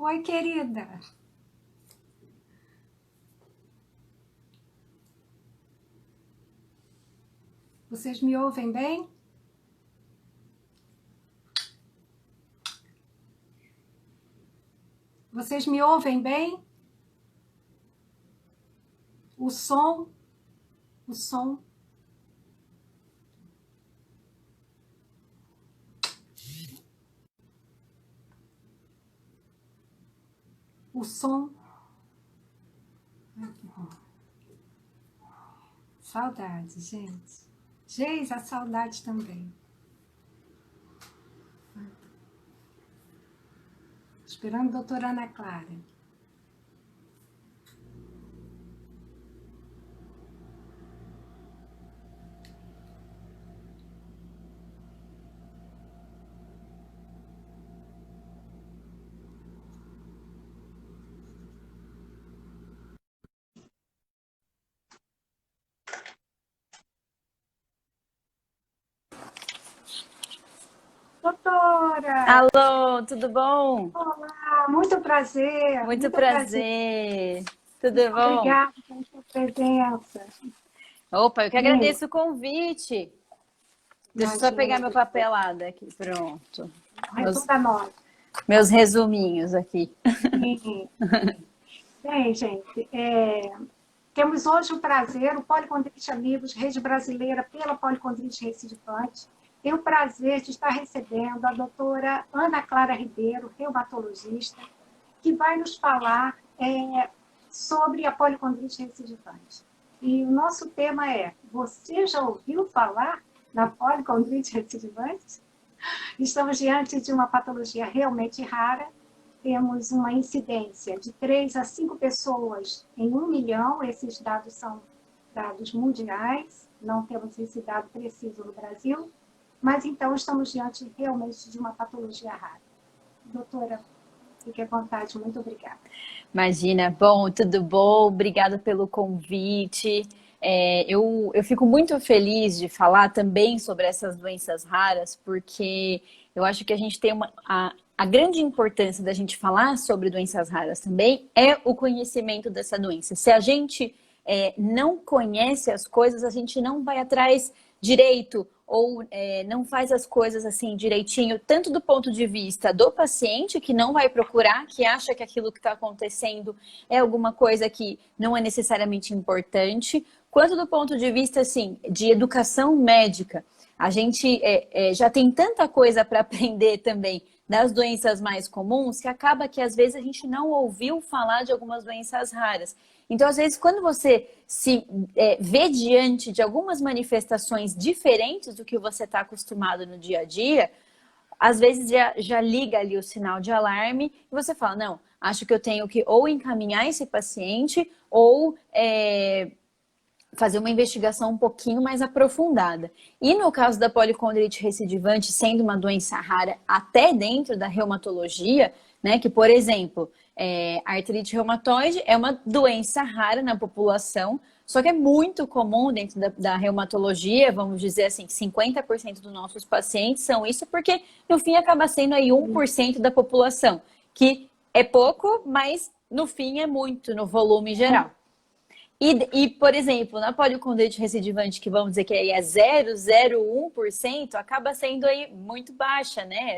Oi, querida. Vocês me ouvem bem? Vocês me ouvem bem? O som? O som? O som? Saudade, gente. Geis, a saudade também. Esperando a doutora Ana Clara. Doutora! Alô, tudo bom? Olá, muito prazer, Muito muito prazer. prazer. Tudo bom? Obrigada pela sua presença. Opa, eu que Sim, agradeço o convite. Deixa eu só imagina, pegar meu papelada aqui. Pronto. Meus, toda nós. meus resuminhos aqui. Sim, sim. Bem, gente, temos hoje o prazer, o Policondrite Amigos, Rede Brasileira pela Policondrite Recidivante, tem o prazer de estar recebendo a doutora Ana Clara Ribeiro, reumatologista, que vai nos falar sobre a policondrite recidivante. E o nosso tema é: você já ouviu falar na policondrite recidivante? Estamos diante de uma patologia realmente rara. Temos uma incidência de 3 a 5 pessoas em 1 milhão. Esses dados são dados mundiais, não temos esse dado preciso no Brasil, mas então estamos diante realmente de uma patologia rara. Doutora, fique à vontade, muito obrigada. Imagina, bom, tudo bom? Obrigada pelo convite. Eu fico muito feliz de falar também sobre essas doenças raras, porque eu acho que a gente tem a grande importância da gente falar sobre doenças raras também é o conhecimento dessa doença. Se a gente não conhece as coisas, a gente não vai atrás direito ou não faz as coisas assim direitinho, tanto do ponto de vista do paciente, que não vai procurar, que acha que aquilo que está acontecendo é alguma coisa que não é necessariamente importante, quanto do ponto de vista assim, de educação médica. A gente já tem tanta coisa para aprender também das doenças mais comuns, que acaba que às vezes a gente não ouviu falar de algumas doenças raras. Então, às vezes, quando você se vê diante de algumas manifestações diferentes do que você está acostumado no dia a dia, às vezes já liga ali o sinal de alarme e você fala, não, acho que eu tenho que ou encaminhar esse paciente ou fazer uma investigação um pouquinho mais aprofundada. E no caso da policondrite recidivante, sendo uma doença rara até dentro da reumatologia, né, que, por exemplo, a artrite reumatoide é uma doença rara na população, só que é muito comum dentro da reumatologia, vamos dizer assim, 50% dos nossos pacientes são isso, porque no fim acaba sendo aí 1% da população, que é pouco, mas no fim é muito no volume geral. Por exemplo, na policondrite recidivante, que vamos dizer que aí é 0,01%, acaba sendo aí muito baixa, né?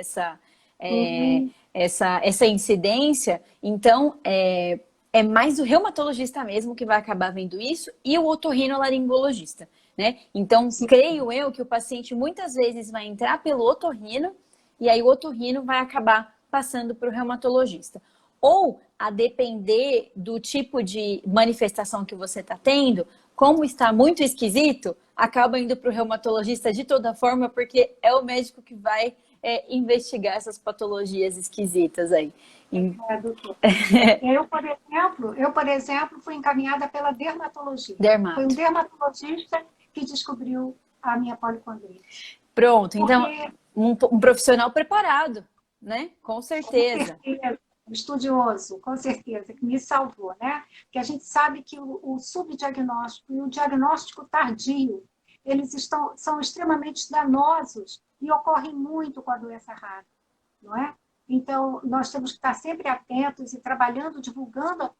Essa incidência. Então, é mais o reumatologista mesmo que vai acabar vendo isso e o otorrinolaringologista, né? Então, Sim. creio eu que o paciente muitas vezes vai entrar pelo otorrino e aí o otorrino vai acabar passando para o reumatologista. Ou, a depender do tipo de manifestação que você está tendo, como está muito esquisito, acaba indo para o reumatologista de toda forma, porque é o médico que vai investigar essas patologias esquisitas aí. Doutor. Eu, por exemplo, fui encaminhada pela dermatologia. Dermato. Foi um dermatologista que descobriu a minha policondrite. Pronto, então, um profissional preparado, né? Com certeza. Com certeza. Estudioso, com certeza, que me salvou, né? Porque a gente sabe que o subdiagnóstico e o diagnóstico tardio, eles são extremamente danosos e ocorrem muito com a doença rara, não é? Então, nós temos que estar sempre atentos e trabalhando, divulgando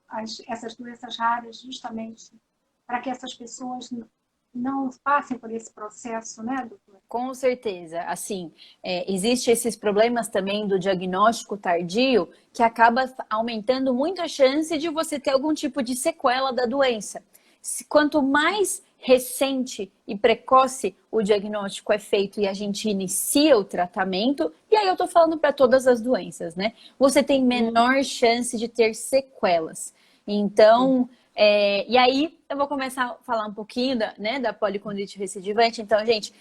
essas doenças raras, justamente para que essas pessoas não passem por esse processo, né, doutora? Com certeza. Assim, existe esses problemas também do diagnóstico tardio que acaba aumentando muito a chance de você ter algum tipo de sequela da doença. Quanto mais recente e precoce o diagnóstico é feito e a gente inicia o tratamento, e aí eu tô falando para todas as doenças, né? Você tem menor chance de ter sequelas. Então, e aí eu vou começar a falar um pouquinho da policondrite recidivante. Então, gente,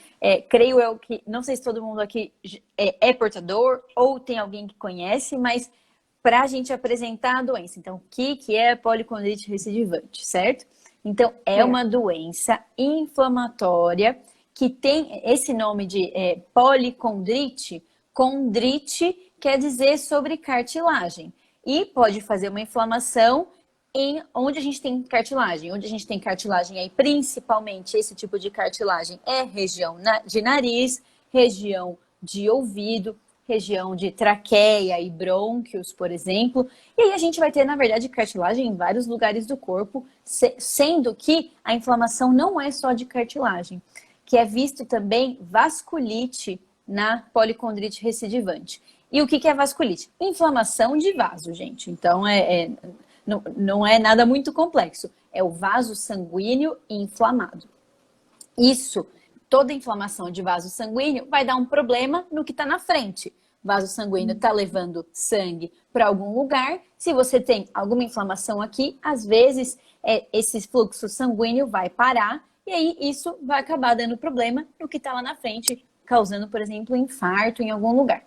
creio eu que, não sei se todo mundo aqui é portador ou tem alguém que conhece, mas para a gente apresentar a doença. Então, o que é policondrite recidivante, certo? Então, é uma doença inflamatória que tem esse nome de policondrite. Condrite quer dizer sobre cartilagem. E pode fazer uma inflamação em onde a gente tem cartilagem. Onde a gente tem cartilagem aí, principalmente esse tipo de cartilagem é região de nariz, região de ouvido, região de traqueia e brônquios, por exemplo. E aí a gente vai ter, na verdade, cartilagem em vários lugares do corpo, sendo que a inflamação não é só de cartilagem, que é visto também vasculite na policondrite recidivante. E o que é vasculite? Inflamação de vaso, gente. Então, não é nada muito complexo. É o vaso sanguíneo inflamado. Isso, toda inflamação de vaso sanguíneo vai dar um problema no que está na frente. O vaso sanguíneo está levando sangue para algum lugar. Se você tem alguma inflamação aqui, às vezes esse fluxo sanguíneo vai parar e aí isso vai acabar dando problema no que está lá na frente, causando, por exemplo, infarto em algum lugar.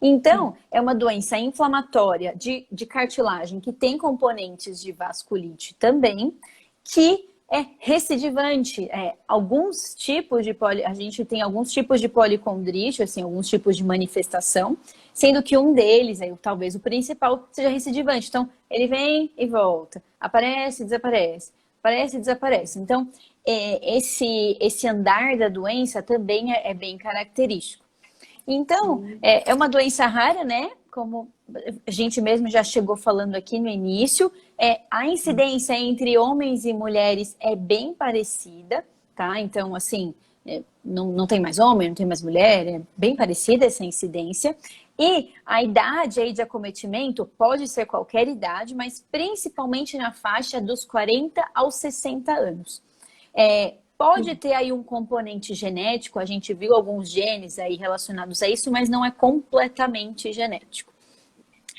Então, é uma doença inflamatória de cartilagem que tem componentes de vasculite também, que é recidivante. Alguns tipos de a gente tem alguns tipos de policondrite, assim, alguns tipos de manifestação, sendo que um deles, talvez o principal, seja recidivante. Então, ele vem e volta, aparece, desaparece, aparece e desaparece. Então, esse andar da doença também é bem característico. Então, é uma doença rara, né? Como a gente mesmo já chegou falando aqui no início, a incidência entre homens e mulheres é bem parecida, tá? Então, assim, não tem mais homem, não tem mais mulher, é bem parecida essa incidência. E a idade aí de acometimento pode ser qualquer idade, mas principalmente na faixa dos 40 aos 60 anos. Pode ter aí um componente genético, a gente viu alguns genes aí relacionados a isso, mas não é completamente genético.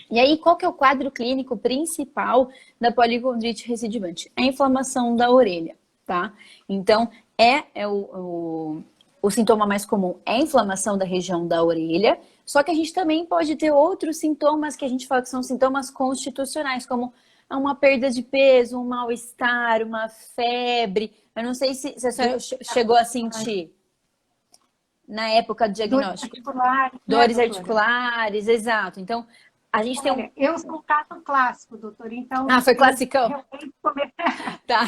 E aí, qual que é o quadro clínico principal da policondrite recidivante? A inflamação da orelha, tá? Então, o sintoma mais comum é a inflamação da região da orelha, só que a gente também pode ter outros sintomas que a gente fala que são sintomas constitucionais, como uma perda de peso, um mal-estar, uma febre. Eu não sei se a senhora chegou a sentir na época do diagnóstico. Dores articulares, exato. Então, a gente tem Eu sou um caso clássico, doutora. Então, foi classicão? Tá.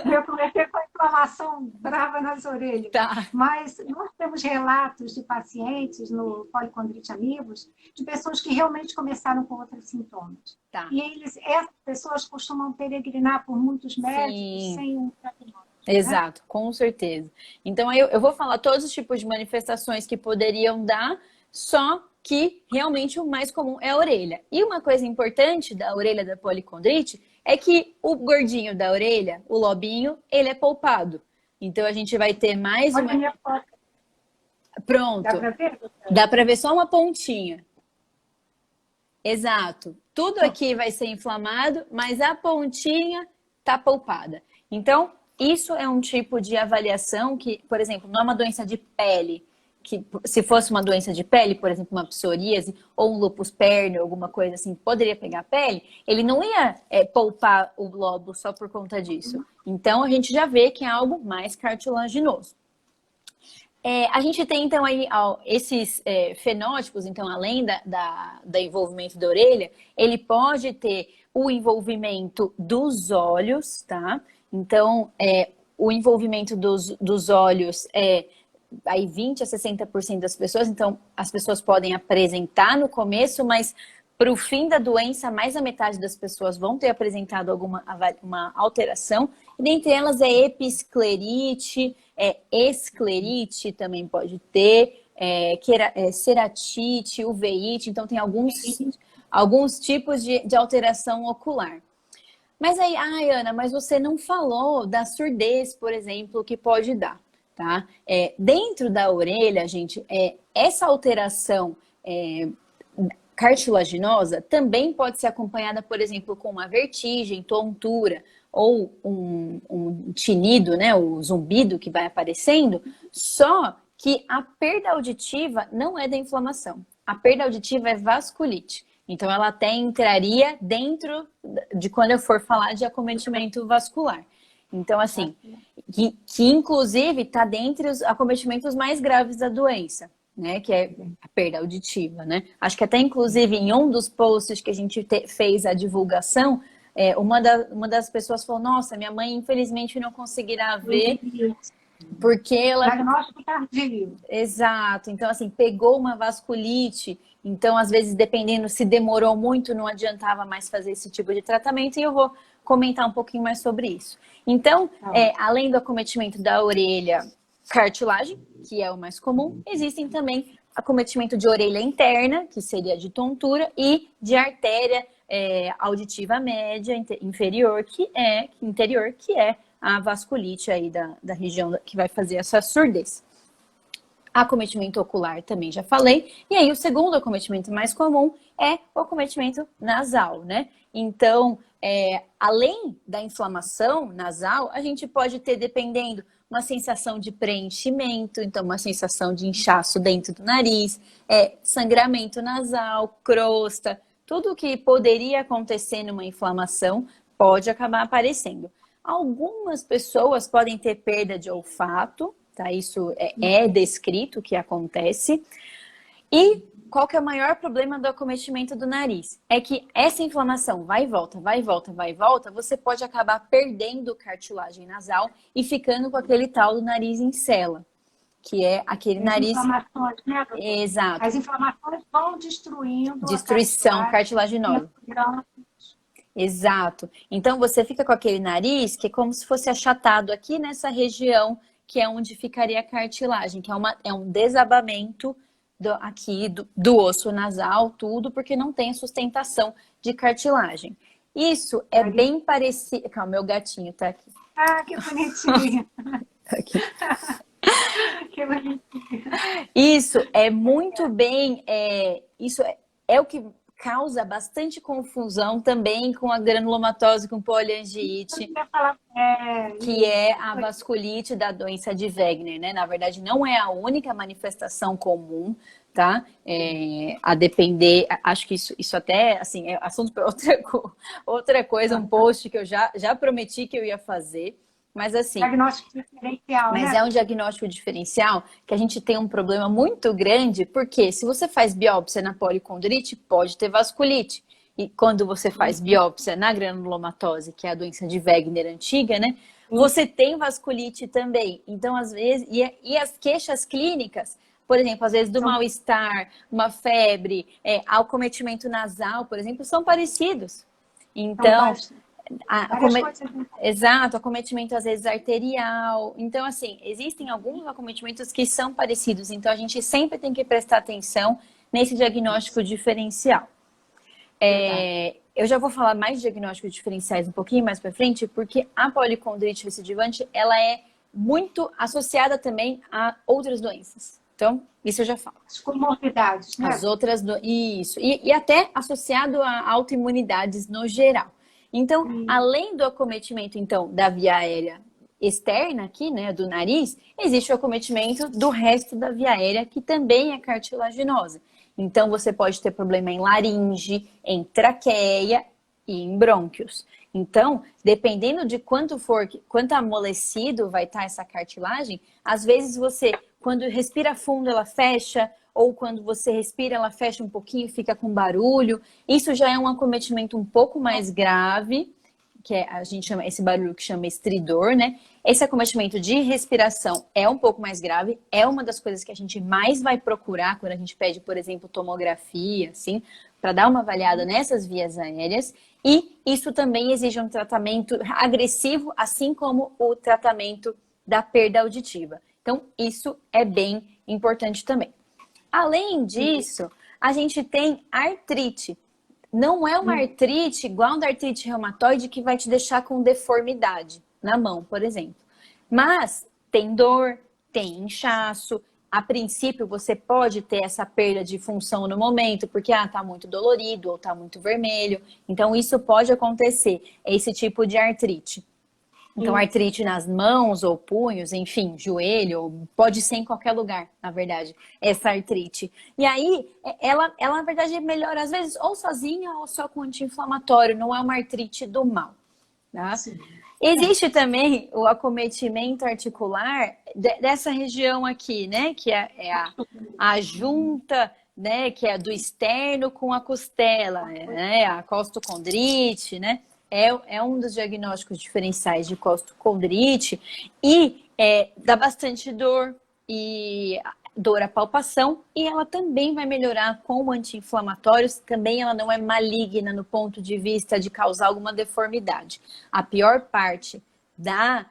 Eu comecei com a inflamação brava nas orelhas. Tá. Mas nós temos relatos de pacientes no Policondrite Amigos, de pessoas que realmente começaram com outros sintomas. Tá. E essas pessoas costumam peregrinar por muitos médicos. Sim. Sem um tratamento. Exato, com certeza. Então, eu vou falar todos os tipos de manifestações que poderiam dar, só que realmente o mais comum é a orelha. E uma coisa importante da orelha da policondrite é que o gordinho da orelha, o lobinho, ele é polpado. Então, a gente vai ter mais uma... Pronto. Dá pra ver? Dá pra ver só uma pontinha. Exato. Tudo aqui vai ser inflamado, mas a pontinha tá polpada. Então, isso é um tipo de avaliação que, por exemplo, não é uma doença de pele, que se fosse uma doença de pele, por exemplo, uma psoríase ou um lúpus pérneo, alguma coisa assim, poderia pegar a pele, ele não ia polpar o lobo só por conta disso. Então, a gente já vê que é algo mais cartilaginoso. A gente tem, então, aí esses fenótipos, então, além do envolvimento da orelha, ele pode ter o envolvimento dos olhos, tá? Então, o envolvimento dos olhos aí 20 a 60% das pessoas, então as pessoas podem apresentar no começo, mas para o fim da doença, mais da metade das pessoas vão ter apresentado uma alteração, e dentre elas é episclerite, esclerite também pode ter, ceratite, uveíte, então tem alguns tipos de alteração ocular. Mas aí, Ana, mas você não falou da surdez, por exemplo, que pode dar, tá? Dentro da orelha, gente, essa alteração cartilaginosa também pode ser acompanhada, por exemplo, com uma vertigem, tontura ou um tinido, né, o zumbido que vai aparecendo, só que a perda auditiva não é da inflamação. A perda auditiva é vasculite. Então, ela até entraria dentro de quando eu for falar de acometimento vascular. Então, assim, que inclusive está dentre os acometimentos mais graves da doença, né? Que é a perda auditiva, né? Acho que até, inclusive, em um dos posts que a gente fez a divulgação, uma das pessoas falou, nossa, minha mãe, infelizmente, não conseguirá ver, porque ela... Diagnóstico tardio. Exato. Então, assim, pegou uma vasculite. Então, às vezes, dependendo se demorou muito, não adiantava mais fazer esse tipo de tratamento. E eu vou comentar um pouquinho mais sobre isso. Então, além do acometimento da orelha, cartilagem, que é o mais comum, existem também acometimento de orelha interna, que seria de tontura, e de artéria auditiva média inferior, que é a vasculite aí da região que vai fazer essa surdez. Acometimento ocular também já falei. E aí o segundo acometimento mais comum é o acometimento nasal, né? Então, além da inflamação nasal, a gente pode ter, dependendo, uma sensação de preenchimento, então uma sensação de inchaço dentro do nariz, sangramento nasal, crosta, tudo que poderia acontecer numa inflamação pode acabar aparecendo. Algumas pessoas podem ter perda de olfato, tá? Isso é descrito que acontece. E qual que é o maior problema do acometimento do nariz? É que essa inflamação vai e volta, vai e volta, vai e volta, você pode acabar perdendo cartilagem nasal e ficando com aquele tal do nariz em cela, que é aquele nariz... Inflamações, né, doutora? Exato. As inflamações vão destruindo destruição cartilaginosa. Exato. Então, você fica com aquele nariz que é como se fosse achatado aqui nessa região, que é onde ficaria a cartilagem, que é um desabamento do osso nasal, tudo, porque não tem sustentação de cartilagem. Isso é bem parecido... Calma, meu gatinho tá aqui. Ah, que bonitinho. Tá aqui. Que bonitinho. Isso é muito bem... Isso é o que causa bastante confusão também com a granulomatose com poliangiite, que é a vasculite da doença de Wegener, né? Na verdade, não é a única manifestação comum, tá? A depender, acho que isso até, assim, é assunto para outra coisa, um post que eu já prometi que eu ia fazer. Mas assim, diagnóstico diferencial, mas né? é um diagnóstico diferencial que a gente tem um problema muito grande, porque se você faz biópsia na policondrite, pode ter vasculite. E quando você faz biópsia na granulomatose, que é a doença de Wegener antiga, né? Você tem vasculite também. Então, às vezes, e as queixas clínicas, por exemplo, às vezes do mal-estar, uma febre, acometimento nasal, por exemplo, são parecidos. Então... Exato, acometimento às vezes arterial. Então, assim, existem alguns acometimentos que são parecidos. Então, a gente sempre tem que prestar atenção nesse diagnóstico diferencial. Eu já vou falar mais de diagnósticos diferenciais um pouquinho mais para frente, porque a policondrite recidivante, ela é muito associada também a outras doenças. Então, isso eu já falo. As comorbidades, né? As outras, isso. E até associado a autoimunidades no geral. Então, além do acometimento, então, da via aérea externa aqui, né, do nariz, existe o acometimento do resto da via aérea, que também é cartilaginosa. Então, você pode ter problema em laringe, em traqueia e em brônquios. Então, dependendo de quanto amolecido vai estar essa cartilagem, às vezes você, quando respira fundo, ela fecha, ou quando você respira, ela fecha um pouquinho e fica com barulho. Isso já é um acometimento um pouco mais grave, que a gente chama esse barulho que chama estridor, né? Esse acometimento de respiração é um pouco mais grave, é uma das coisas que a gente mais vai procurar quando a gente pede, por exemplo, tomografia, assim, para dar uma avaliada nessas vias aéreas. E isso também exige um tratamento agressivo, assim como o tratamento da perda auditiva. Então, isso é bem importante também. Além disso, a gente tem artrite. Não é uma artrite igual da artrite reumatoide que vai te deixar com deformidade na mão, por exemplo. Mas tem dor, tem inchaço. A princípio, você pode ter essa perda de função no momento, porque tá muito dolorido ou tá muito vermelho. Então, isso pode acontecer. É esse tipo de artrite. Então, artrite nas mãos ou punhos, enfim, joelho, pode ser em qualquer lugar, na verdade, essa artrite. E aí, ela na verdade, melhora às vezes ou sozinha ou só com anti-inflamatório, não é uma artrite do mal, tá? Sim. Existe também o acometimento articular dessa região aqui, né? Que é a junta, né? Que é do externo com a costela, né? A costocondrite, né? É um dos diagnósticos diferenciais de costocondrite e dá bastante dor e dor à palpação e ela também vai melhorar com anti-inflamatórios, também ela não é maligna no ponto de vista de causar alguma deformidade. A pior parte da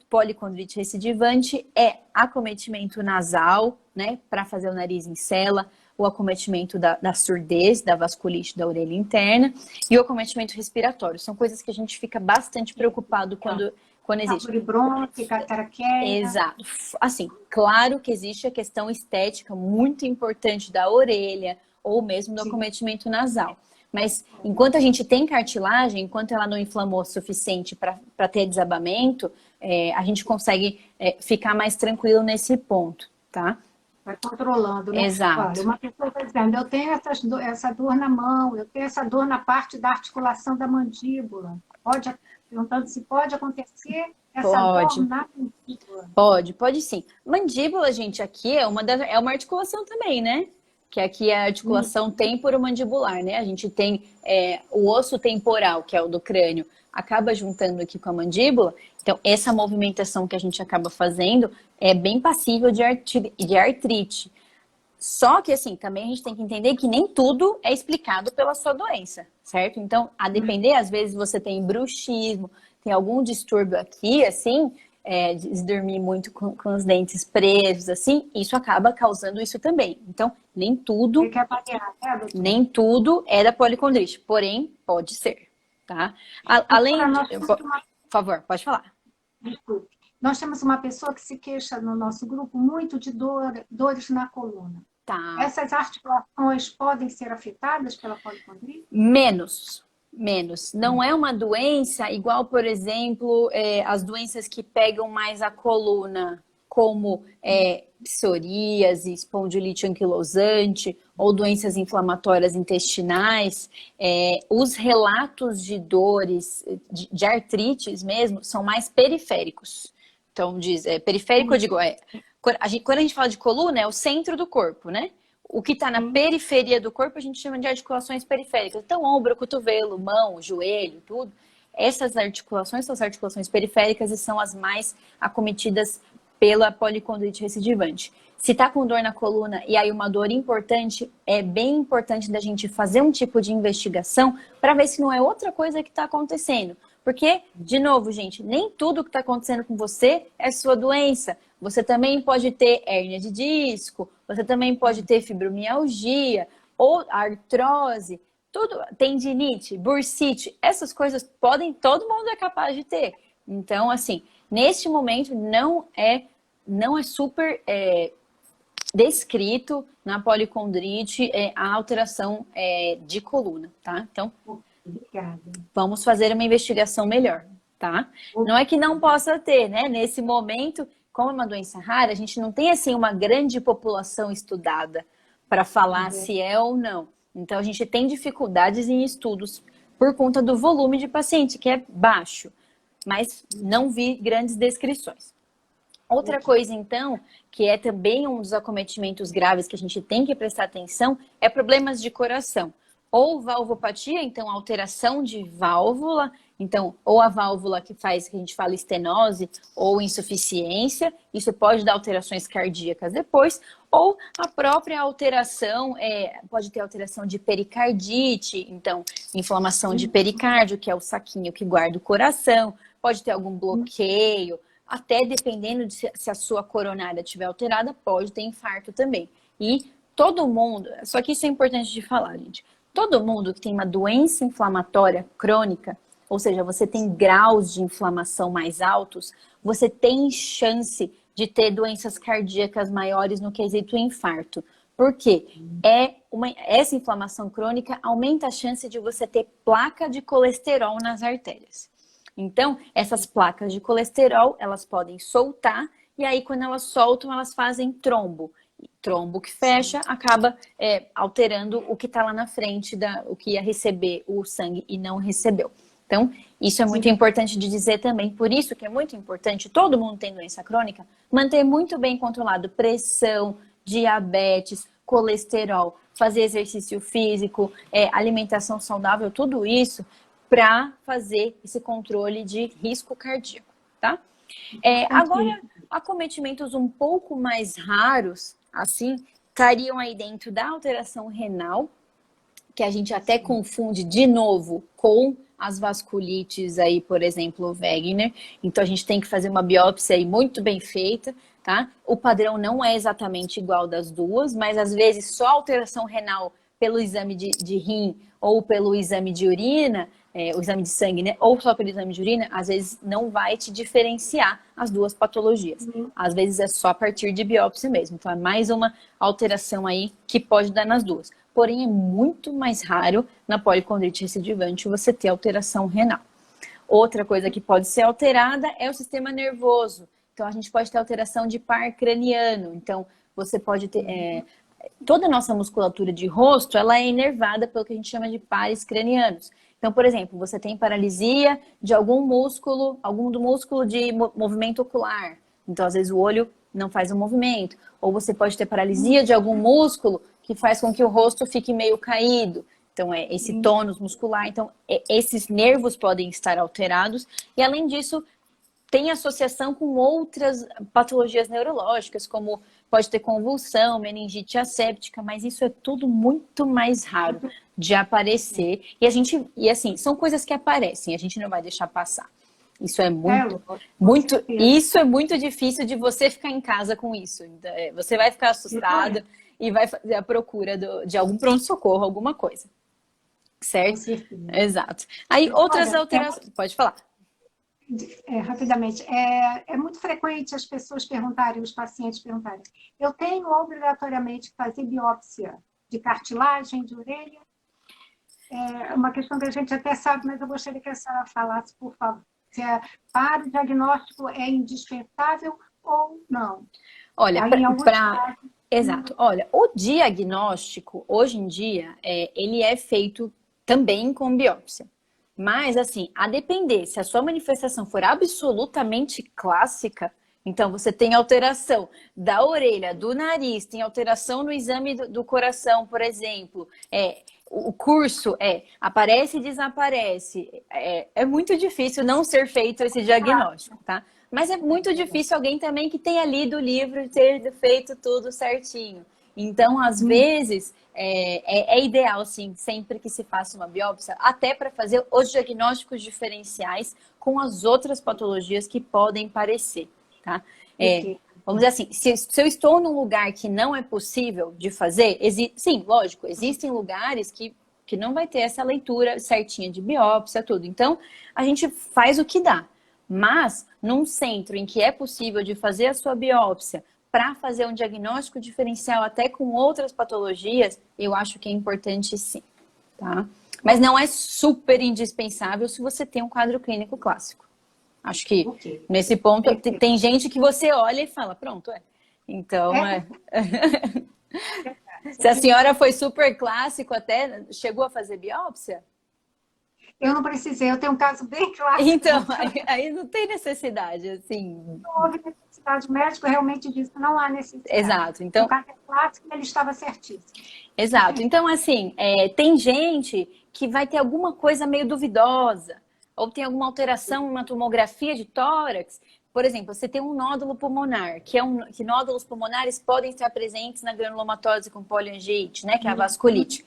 policondrite recidivante é acometimento nasal, né, para fazer o nariz em cela, o acometimento da surdez, da vasculite da orelha interna e o acometimento respiratório. São coisas que a gente fica bastante preocupado quando existe. Bronquica, traqueia. Exato. Assim, claro que existe a questão estética muito importante da orelha ou mesmo do acometimento nasal. Mas enquanto a gente tem cartilagem, enquanto ela não inflamou o suficiente para ter desabamento, a gente consegue ficar mais tranquilo nesse ponto, tá? Vai controlando, né? Exato. Olha, uma pessoa está dizendo, eu tenho essa dor na mão, eu tenho essa dor na parte da articulação da mandíbula. Perguntando se pode acontecer essa dor na mandíbula. Pode sim. Mandíbula, gente, aqui é uma articulação também, né? Que aqui é a articulação temporomandibular, né? A gente tem o osso temporal, que é o do crânio, acaba juntando aqui com a mandíbula. Então, essa movimentação que a gente acaba fazendo é bem passível de artrite. Só que, assim, também a gente tem que entender que nem tudo é explicado pela sua doença, certo? Então, a depender, às vezes você tem bruxismo, tem algum distúrbio aqui, assim, de dormir muito com os dentes presos, assim, isso acaba causando isso também. Então, nem tudo é da policondrite, porém, pode ser, tá? Além de... Por favor, pode falar. Desculpe. Nós temos uma pessoa que se queixa no nosso grupo muito de dores na coluna. Tá. Essas articulações podem ser afetadas pela policondrite? Menos. Não é uma doença igual, por exemplo, as doenças que pegam mais a coluna, como psoríase, espondilite anquilosante ou doenças inflamatórias intestinais. Os relatos de dores, de artrites mesmo, são mais periféricos. Então, periférico, eu digo, quando a gente fala de coluna, é o centro do corpo, né? O que está na periferia do corpo a gente chama de articulações periféricas. Então, ombro, cotovelo, mão, joelho, tudo. Essas articulações são as articulações periféricas e são as mais acometidas pela policondrite recidivante. Se está com dor na coluna e aí uma dor importante, é bem importante da gente fazer um tipo de investigação para ver se não é outra coisa que está acontecendo. Porque, de novo, gente, nem tudo que está acontecendo com você é sua doença. Você também pode ter hérnia de disco, você também pode ter fibromialgia ou artrose, tudo, tendinite, bursite, essas coisas todo mundo é capaz de ter. Então, assim, neste momento não é super descrito na policondrite a alteração de coluna, tá? Então, Obrigada. Vamos fazer uma investigação melhor, tá? Não é que não possa ter, né? Nesse momento, como é uma doença rara, a gente não tem, assim, uma grande população estudada para falar se é ou não. Então, a gente tem dificuldades em estudos por conta do volume de paciente, que é baixo. Mas não vi grandes descrições. Outra coisa, então, que é também um dos acometimentos graves que a gente tem que prestar atenção, é problemas de coração. ou valvopatia, então alteração de válvula, então ou a válvula que faz, que a gente fala estenose, ou insuficiência, isso pode dar alterações cardíacas depois, ou a própria alteração, pode ter alteração de pericardite, então inflamação de pericárdio, que é o saquinho que guarda o coração, pode ter algum bloqueio, até dependendo de se a sua coronária estiver alterada, pode ter infarto também. E todo mundo, só que isso é importante de falar, gente, todo mundo que tem uma doença inflamatória crônica, ou seja, você tem graus de inflamação mais altos, você tem chance de ter doenças cardíacas maiores no quesito infarto. Por quê? Essa inflamação crônica aumenta a chance de você ter placa de colesterol nas artérias. Então, essas placas de colesterol, elas podem soltar, e aí quando elas soltam, elas fazem trombo. Trombo que fecha, acaba alterando o que está lá na frente, o que ia receber o sangue e não recebeu. Então, isso é muito importante de dizer também. Por isso que é muito importante, todo mundo tem doença crônica, manter muito bem controlado pressão, diabetes, colesterol, fazer exercício físico, alimentação saudável, tudo isso para fazer esse controle de risco cardíaco, tá? Agora, acometimentos um pouco mais raros, assim, estariam aí dentro da alteração renal, que a gente até confunde de novo com as vasculites aí, por exemplo, o Wegener. Então, a gente tem que fazer uma biópsia aí muito bem feita, tá? O padrão não é exatamente igual das duas, mas às vezes só alteração renal pelo exame de rim ou pelo exame de urina, o exame de sangue, né? Ou só pelo exame de urina, às vezes não vai te diferenciar as duas patologias. Às vezes é só a partir de biópsia mesmo. Então, é mais uma alteração aí que pode dar nas duas. Porém, é muito mais raro na policondrite recidivante você ter alteração renal. Outra coisa que pode ser alterada é o sistema nervoso. Então, a gente pode ter alteração de par craniano. Então, você pode ter... toda a nossa musculatura de rosto, ela é inervada pelo que a gente chama de pares cranianos. Então, por exemplo, você tem paralisia de algum do músculo de movimento ocular. Então, às vezes, o olho não faz o movimento. Ou você pode ter paralisia de algum músculo que faz com que o rosto fique meio caído. Então, esse tônus muscular. Então, esses nervos podem estar alterados. E, além disso, tem associação com outras patologias neurológicas, como pode ter convulsão, meningite asséptica, mas isso é tudo muito mais raro de aparecer. E assim, são coisas que aparecem, a gente não vai deixar passar. Isso é isso é muito difícil de você ficar em casa com isso. Você vai ficar assustado e vai fazer a procura de algum pronto-socorro, alguma coisa. Certo? Exato. Aí, outras alterações... Pode falar. Rapidamente, é muito frequente as pessoas perguntarem, os pacientes perguntarem, eu tenho obrigatoriamente que fazer biópsia de cartilagem, de orelha? É uma questão que a gente até sabe, mas eu gostaria que a senhora falasse, por favor, se para o diagnóstico é indispensável ou não. Olha, exato. Olha, o diagnóstico, hoje em dia, ele é feito também com biópsia. Mas, assim, a depender, se a sua manifestação for absolutamente clássica, então você tem alteração da orelha, do nariz, tem alteração no exame do coração, por exemplo, o curso aparece e desaparece. É muito difícil não ser feito esse diagnóstico, tá? Mas é muito difícil alguém também que tenha lido o livro ter feito tudo certinho. Então, às vezes, é ideal, sim, sempre que se faça uma biópsia, até para fazer os diagnósticos diferenciais com as outras patologias que podem parecer, tá? Vamos dizer assim, se eu estou num lugar que não é possível de fazer, sim, lógico, existem lugares que não vai ter essa leitura certinha de biópsia, tudo. Então, a gente faz o que dá. Mas, num centro em que é possível de fazer a sua biópsia, para fazer um diagnóstico diferencial até com outras patologias, eu acho que é importante sim, tá? Mas não é super indispensável se você tem um quadro clínico clássico. Acho que nesse ponto tem gente que você olha e fala, pronto, Então, Se a senhora foi super clássico até, chegou a fazer biópsia? Eu não precisei, eu tenho um caso bem clássico. Então, aí não tem necessidade, assim. Não houve necessidade, o médico realmente disse que não há necessidade. Exato. O Então, caso é clássico e ele estava certíssimo. exato. Então, assim, tem gente que vai ter alguma coisa meio duvidosa, ou tem alguma alteração em uma tomografia de tórax. Por exemplo, você tem um nódulo pulmonar, que nódulos pulmonares podem estar presentes na granulomatose com poliangiite, né, que é a vasculite.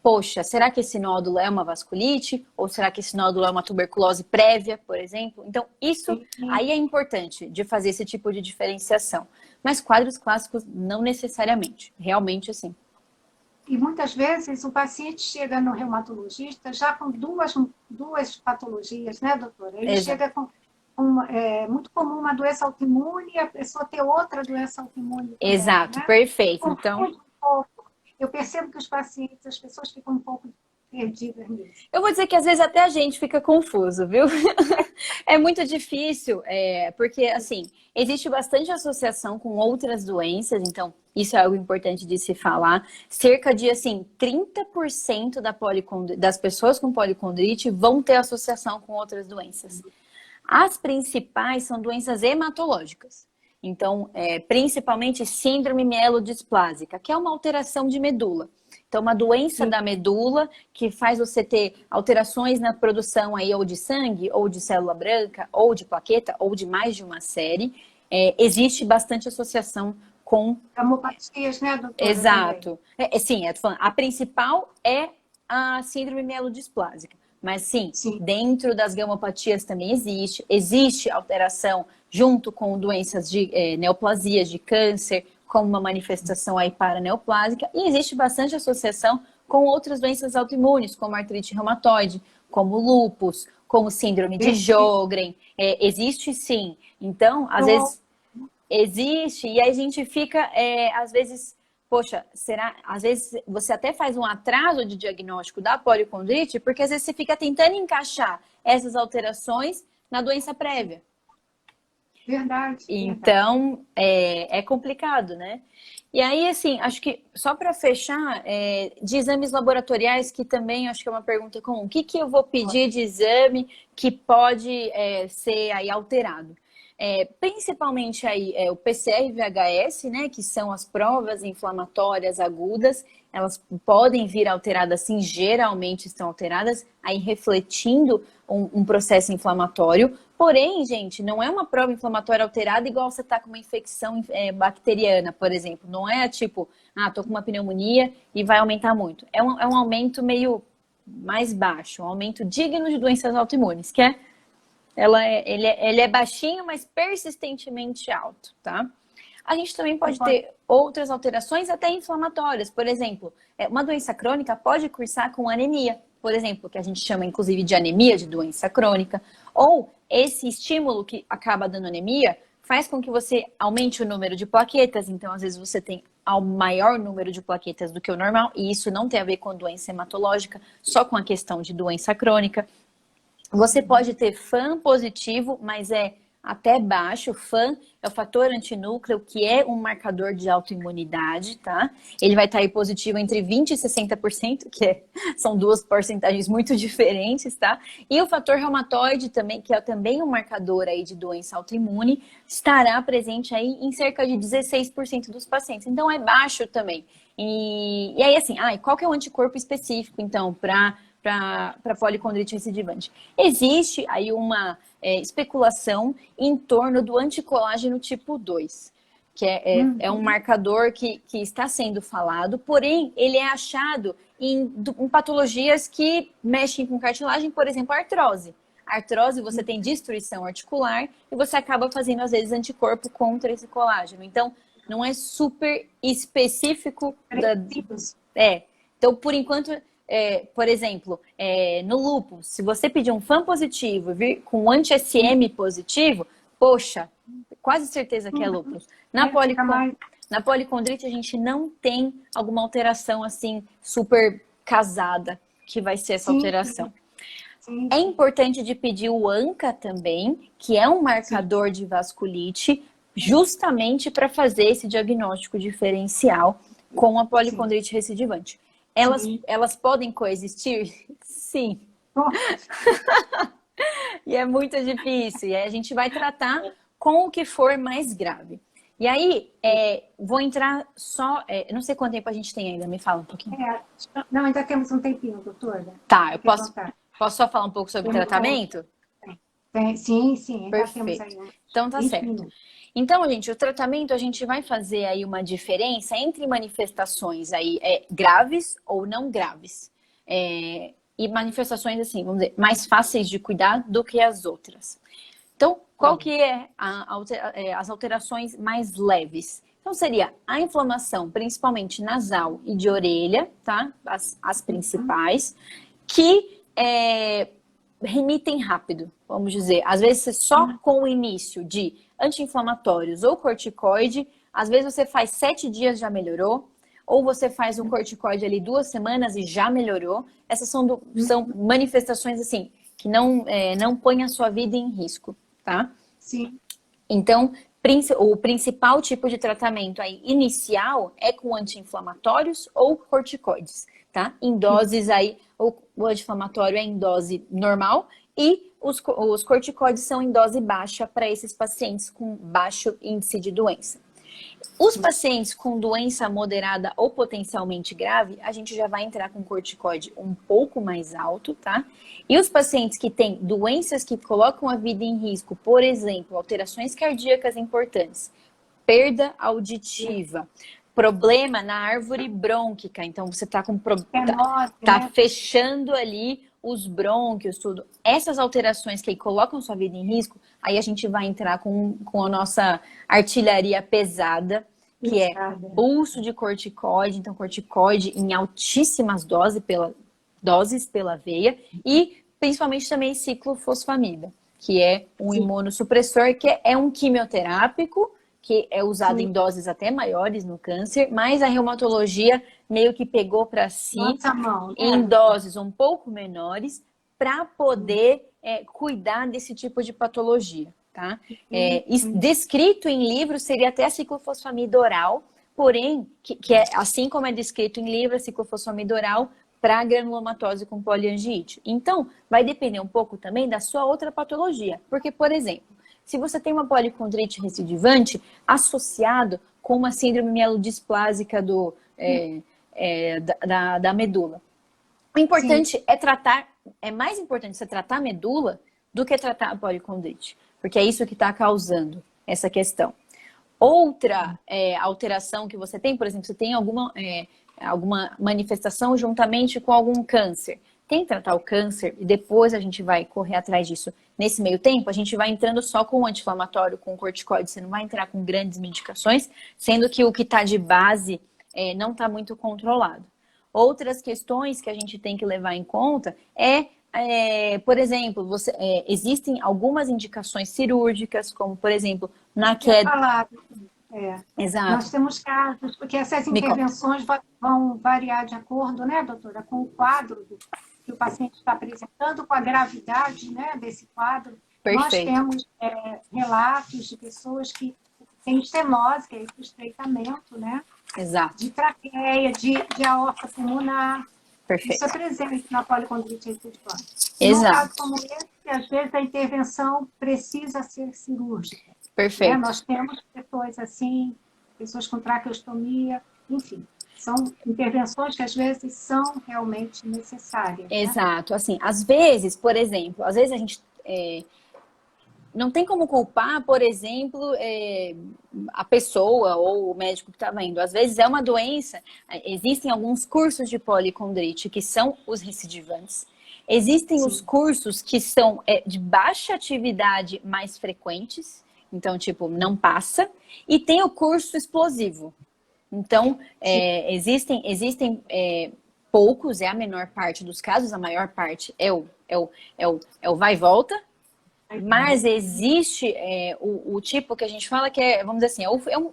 Poxa, será que esse nódulo é uma vasculite? Ou será que esse nódulo é uma tuberculose prévia, por exemplo? Então, isso aí é importante de fazer esse tipo de diferenciação. Mas quadros clássicos, não necessariamente. Realmente, assim. E muitas vezes o paciente chega no reumatologista já com duas patologias, né, doutora? Ele Exato. chega com muito comum uma doença autoimune e a pessoa ter outra doença autoimune também, Exato, né? perfeito. Confunde um pouco. Eu percebo que os pacientes, as pessoas ficam um pouco perdidas nisso. Eu vou dizer que às vezes até a gente fica confuso, viu? É muito difícil, porque assim, existe bastante associação com outras doenças, então isso é algo importante de se falar. Cerca de, assim, 30% das pessoas com policondrite vão ter associação com outras doenças. As principais são doenças hematológicas. Então, principalmente síndrome mielodisplásica, que é uma alteração de medula. Então, uma doença da medula que faz você ter alterações na produção aí ou de sangue, ou de célula branca, ou de plaqueta, ou de mais de uma série. Existe bastante associação com... Gamopatias, né, doutora? Exato. Sim, tô falando, a principal é a síndrome mielodisplásica. Mas sim, dentro das gamopatias também existe alteração junto com doenças de neoplasias de câncer, como uma manifestação aí paraneoplásica, e existe bastante associação com outras doenças autoimunes, como artrite reumatoide, como lúpus, como síndrome de Sjögren. Existe sim. Então, às vezes, existe, e aí a gente fica, às vezes, poxa, será? Às vezes você até faz um atraso de diagnóstico da policondrite, porque às vezes você fica tentando encaixar essas alterações na doença prévia. Verdade. Então, é complicado, né? E aí, assim, acho que só para fechar, de exames laboratoriais, que também acho que é uma pergunta comum. O que eu vou pedir de exame que pode ser aí alterado? Principalmente aí o PCR e VHS, né, que são as provas inflamatórias agudas, elas podem vir alteradas, sim, geralmente estão alteradas, aí refletindo um processo inflamatório. Porém, gente, não é uma prova inflamatória alterada igual você tá com uma infecção bacteriana, por exemplo. Não é tipo, tô com uma pneumonia e vai aumentar muito. É um aumento meio mais baixo, um aumento digno de doenças autoimunes, que ele é baixinho, mas persistentemente alto, tá? A gente também pode ter outras alterações até inflamatórias. Por exemplo, uma doença crônica pode cursar com anemia, por exemplo, que a gente chama inclusive de anemia de doença crônica. Ou esse estímulo que acaba dando anemia faz com que você aumente o número de plaquetas. Então, às vezes, você tem ao maior número de plaquetas do que o normal. E isso não tem a ver com doença hematológica, só com a questão de doença crônica. Você pode ter FAM positivo, mas é até baixo. FAM é o fator antinúcleo, que é um marcador de autoimunidade, tá? Ele vai estar aí positivo entre 20% e 60%, são duas porcentagens muito diferentes, tá? E o fator reumatoide também, que é também um marcador aí de doença autoimune, estará presente aí em cerca de 16% dos pacientes. Então, é baixo também. E aí, assim, qual que é o anticorpo específico, então, para policondrite recidivante? Existe aí uma especulação em torno do anticolágeno tipo 2, que é um marcador que está sendo falado, porém ele é achado em patologias que mexem com cartilagem, por exemplo, artrose. Artrose, você tem destruição articular e você acaba fazendo, às vezes, anticorpo contra esse colágeno. Então, não é super específico. Então, por enquanto... por exemplo, no lúpus, se você pedir um FAM positivo vir com um anti-SM positivo, poxa, quase certeza que é lúpus. Na policondrite, a gente não tem alguma alteração assim super casada que vai ser essa alteração. Sim. É importante de pedir o ANCA também, que é um marcador de vasculite, justamente para fazer esse diagnóstico diferencial com a policondrite recidivante. Elas podem coexistir? Sim. E é muito difícil. E aí a gente vai tratar com o que for mais grave. E aí, vou entrar só... não sei quanto tempo a gente tem ainda, me fala um pouquinho. Não, ainda temos um tempinho, doutora. Tá, eu posso só falar um pouco sobre tratamento? Sim, ainda temos Perfeito. aí uns Então tá 20 certo. minutos. Então, gente, o tratamento a gente vai fazer aí uma diferença entre manifestações aí graves ou não graves. E manifestações, assim, vamos dizer, mais fáceis de cuidar do que as outras. Então, qual que é as alterações mais leves? Então, seria a inflamação, principalmente nasal e de orelha, tá? As principais, que remitem rápido, vamos dizer. Às vezes, você só com o início de anti-inflamatórios ou corticoide, às vezes você faz 7 dias já melhorou, ou você faz um corticoide ali 2 semanas e já melhorou. Essas são manifestações, assim, que não põem a sua vida em risco, tá? Sim. Então, o principal tipo de tratamento aí inicial é com anti-inflamatórios ou corticoides, tá? Em doses aí, o anti-inflamatório é em dose normal e os corticoides são em dose baixa para esses pacientes com baixo índice de doença. Os pacientes com doença moderada ou potencialmente grave, a gente já vai entrar com corticoide um pouco mais alto, tá? E os pacientes que têm doenças que colocam a vida em risco, por exemplo, alterações cardíacas importantes, perda auditiva, problema na árvore brônquica, então você tá com tá fechando ali os brônquios, tudo. Essas alterações que colocam sua vida em risco, aí a gente vai entrar com a nossa artilharia pesada, que é pulso de corticoide, então corticoide em altíssimas doses pela veia, e principalmente também ciclofosfamida, que é um imunossupressor, que é um quimioterápico, que é usado em doses até maiores no câncer, mas a reumatologia meio que pegou para si em doses um pouco menores para poder cuidar desse tipo de patologia, tá? Descrito em livro seria até a ciclofosfamida oral, porém, que é assim como é descrito em livro, a ciclofosfamida oral para granulomatose com poliangiite. Então, vai depender um pouco também da sua outra patologia, porque, por exemplo, se você tem uma policondrite recidivante associado com uma síndrome mielodisplásica da medula. O importante é mais importante você tratar a medula do que tratar a policondrite, porque é isso que está causando essa questão. Outra alteração que você tem, por exemplo, você tem alguma manifestação juntamente com algum câncer. Tem que tratar o câncer e depois a gente vai correr atrás disso. Nesse meio tempo, a gente vai entrando só com o anti-inflamatório, com o corticoide. Você não vai entrar com grandes medicações, sendo que o que está de base não está muito controlado. Outras questões que a gente tem que levar em conta por exemplo, existem algumas indicações cirúrgicas, como, por exemplo, na queda... Exato. Nós temos casos, porque essas intervenções vão variar de acordo, né, doutora, com o quadro que o paciente está apresentando, com a gravidade, né, desse quadro. Perfeito. Nós temos relatos de pessoas que têm estenose, que é o estreitamento, né? Exato. De traqueia, de aorta pulmonar. Perfeito. Isso é presente na policondrite recidivante. Exato. Num caso como esse, às vezes a intervenção precisa ser cirúrgica. Perfeito. Nós temos pessoas assim, pessoas com traqueostomia, enfim. São intervenções que às vezes são realmente necessárias. Exato. Assim, às vezes, por exemplo, às vezes a gente não tem como culpar, por exemplo, a pessoa ou o médico que estava indo. Às vezes é uma doença, existem alguns cursos de policondrite que são os recidivantes. Existem os cursos que são de baixa atividade mais frequentes, então, tipo, não passa. E tem o curso explosivo. Então, existem poucos, é a menor parte dos casos, a maior parte é o vai e volta. Mas existe o tipo que a gente fala que vamos dizer assim,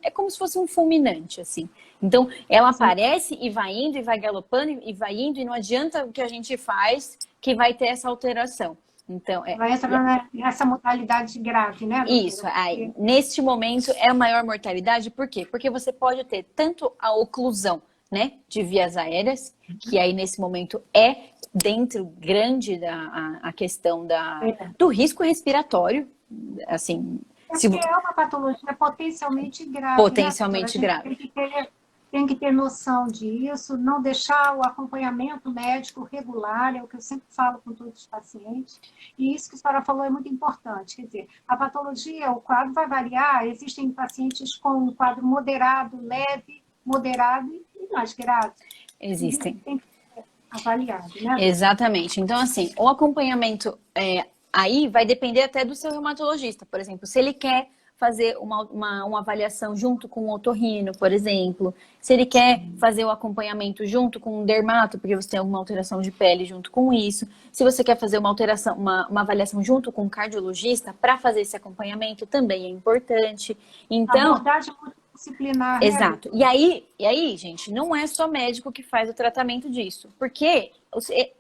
é como se fosse um fulminante, assim. Então, ela aparece e vai indo, e vai galopando, e vai indo, e não adianta o que a gente faz que vai ter essa alteração. Então, vai entrar nessa mortalidade grave, né, doutora? Isso, neste momento é a maior mortalidade, por quê? Porque você pode ter tanto a oclusão né, de vias aéreas, que aí nesse momento é dentro grande a questão do risco respiratório, assim, se, Porque é uma patologia potencialmente grave, né, doutora? A potencialmente gente grave. tem que ter noção disso, não deixar o acompanhamento médico regular, é o que eu sempre falo com todos os pacientes. E isso que a senhora falou é muito importante. Quer dizer, a patologia, o quadro vai variar, existem pacientes com um quadro moderado, leve, moderado e mais grave. Isso Existem. tem que ser avaliado, né? Exatamente. Então, assim, o acompanhamento aí vai depender até do seu reumatologista. Por exemplo, se ele quer fazer uma avaliação junto com o otorrino, por exemplo, se ele quer fazer o acompanhamento junto com um dermato, porque você tem alguma alteração de pele junto com isso, se você quer fazer uma alteração, uma avaliação junto com um cardiologista para fazer esse acompanhamento também é importante. Então, Abordagem multidisciplinar, né, exato. doutora? E aí, gente, não é só médico que faz o tratamento disso, porque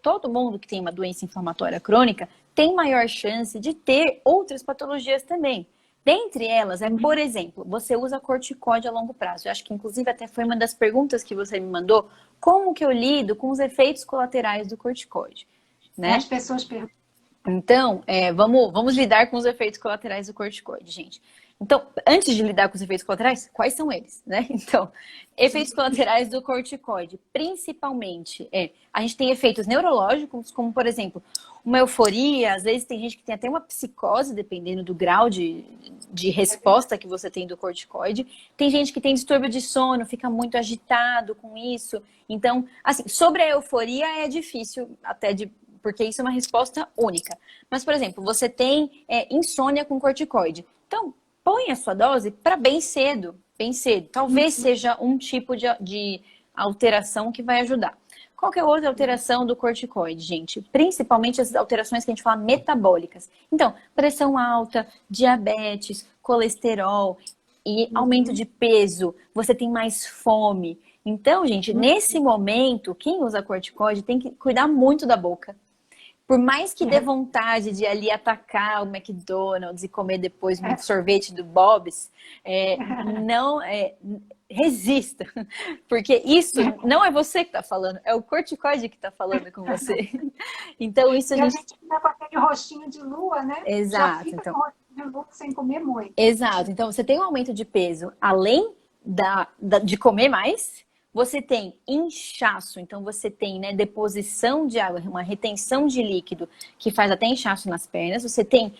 todo mundo que tem uma doença inflamatória crônica tem maior chance de ter outras patologias também. Dentre elas, por exemplo, você usa corticóide a longo prazo. Eu acho que, inclusive, até foi uma das perguntas que você me mandou, como que eu lido com os efeitos colaterais do corticóide, né? As pessoas perguntam. Então, vamos lidar com os efeitos colaterais do corticoide, gente. Então, antes de lidar com os efeitos colaterais, quais são eles, né? Então, efeitos colaterais do corticoide, principalmente, a gente tem efeitos neurológicos, como, por exemplo, uma euforia, às vezes tem gente que tem até uma psicose, dependendo do grau de resposta que você tem do corticoide. Tem gente que tem distúrbio de sono, fica muito agitado com isso. Então, assim, sobre a euforia é difícil até porque isso é uma resposta única. Mas, por exemplo, você tem insônia com corticoide. Então, põe a sua dose para bem cedo, bem cedo. Talvez seja um tipo de alteração que vai ajudar. Qual que é outra alteração do corticoide, gente? Principalmente as alterações que a gente fala metabólicas. Então, pressão alta, diabetes, colesterol e aumento de peso. Você tem mais fome. Então, gente, nesse momento, quem usa corticoide tem que cuidar muito da boca. Por mais que dê vontade de ali atacar o McDonald's e comer depois um sorvete do Bob's, não resista. Porque isso não é você que está falando, é o corticoide que está falando com você. Então, isso a gente fica com aquele rostinho de lua, né? Exato. Já fica então... com o rostinho de lua sem comer muito. Exato. Então, você tem um aumento de peso além de comer mais. Você tem inchaço, então você tem, né, deposição de água, uma retenção de líquido que faz até inchaço nas pernas. Você tem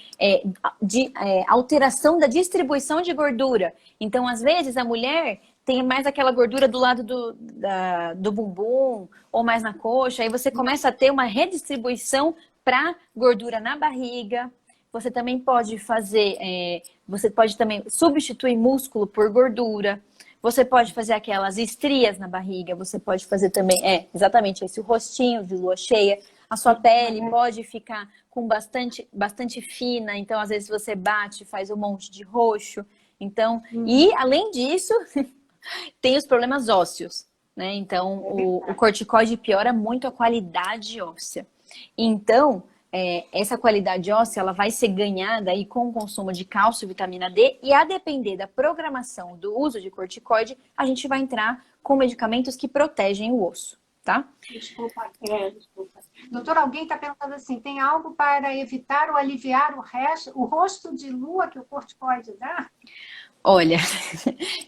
alteração da distribuição de gordura. Então, às vezes, a mulher tem mais aquela gordura do lado do bumbum ou mais na coxa. Aí você começa a ter uma redistribuição para gordura na barriga. Você também pode você pode também substituir músculo por gordura. Você pode fazer aquelas estrias na barriga, você pode fazer também, exatamente esse, o rostinho de lua cheia. A sua pele pode ficar com bastante fina, então às vezes você bate, faz um monte de roxo. Então, e além disso, tem os problemas ósseos, né? Então, o corticoide piora muito a qualidade óssea. Então, essa qualidade óssea ela vai ser ganhada aí com o consumo de cálcio e vitamina D, e a depender da programação do uso de corticoide, a gente vai entrar com medicamentos que protegem o osso, tá? Desculpa. Doutor, alguém está perguntando assim, tem algo para evitar ou aliviar o rosto de lua que o corticoide dá? Olha,